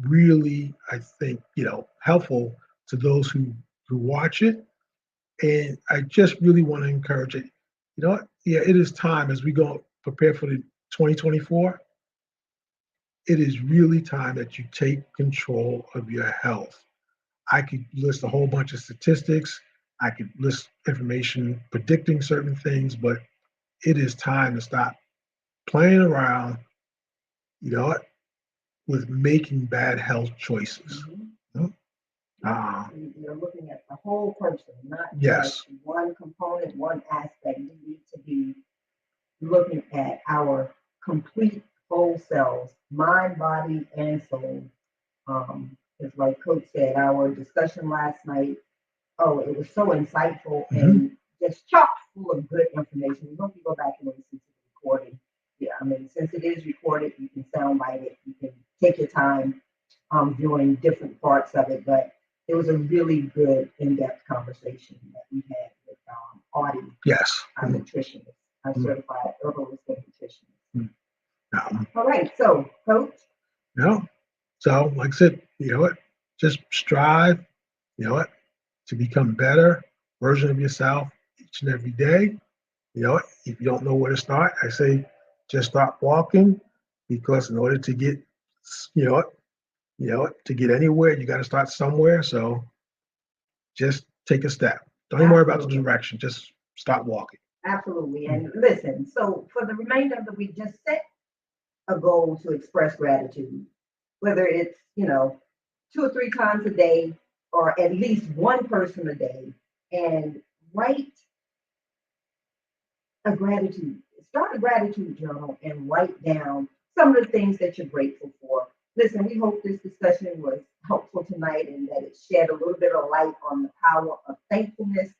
really, I think, helpful to those who watch it. And I just really want to encourage it. You know what? Yeah, it is time as we go prepare for the 2024. It is really time that you take control of your health. I could list a whole bunch of statistics. I could list information predicting certain things, but it is time to stop playing around, you know, with making bad health choices. Mhm. You know? Yep. You're looking at the whole person, not just Yes, one component, one aspect. We need to be looking at our complete whole selves, mind, body, and soul. It's like Coach said, our discussion last night Oh, it was so insightful Hmm. and just chock full of good information. You hope you go back and listen to the recording. Yeah, I mean, since it is recorded, you can soundbite it. You can take your time viewing different parts of it. But it was a really good, in-depth conversation that we had with Audie, Yes. our nutritionist, our Mm-hmm. certified herbalist and nutritionist. Mm-hmm. All right, so Coach. No. So, like I said, just strive, to become better version of yourself each and every day. If you don't know where to start, I say just start walking because in order to get, you know what, to get anywhere, you got to start somewhere. So just take a step. Don't even worry about the Absolutely. direction. Just start walking. Absolutely. And listen, so for the remainder of the week, just set a goal to express gratitude, whether it's, 2 or 3 times a day or at least one person a day, and write start a gratitude journal and write down some of the things that you're grateful for. Listen, we hope this discussion was helpful tonight and that it shed a little bit of light on the power of thankfulness,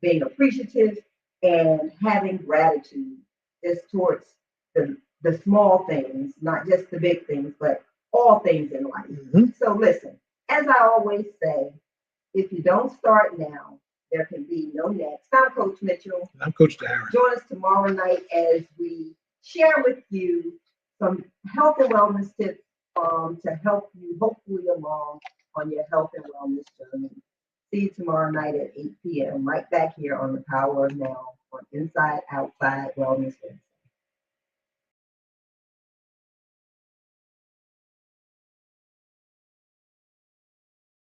being appreciative, and having gratitude just towards the small things, not just the big things, but all things in life. Mhm. So listen, as I always say, if you don't start now, there can be no next. I'm Coach Mitchell. I'm Coach Darren. Join us tomorrow night as we share with you some health and wellness tips to help you hopefully along on your health and wellness journey. See you tomorrow night at 8 p.m. right back here on the Power of Now on Inside Outside Wellness Wednesday.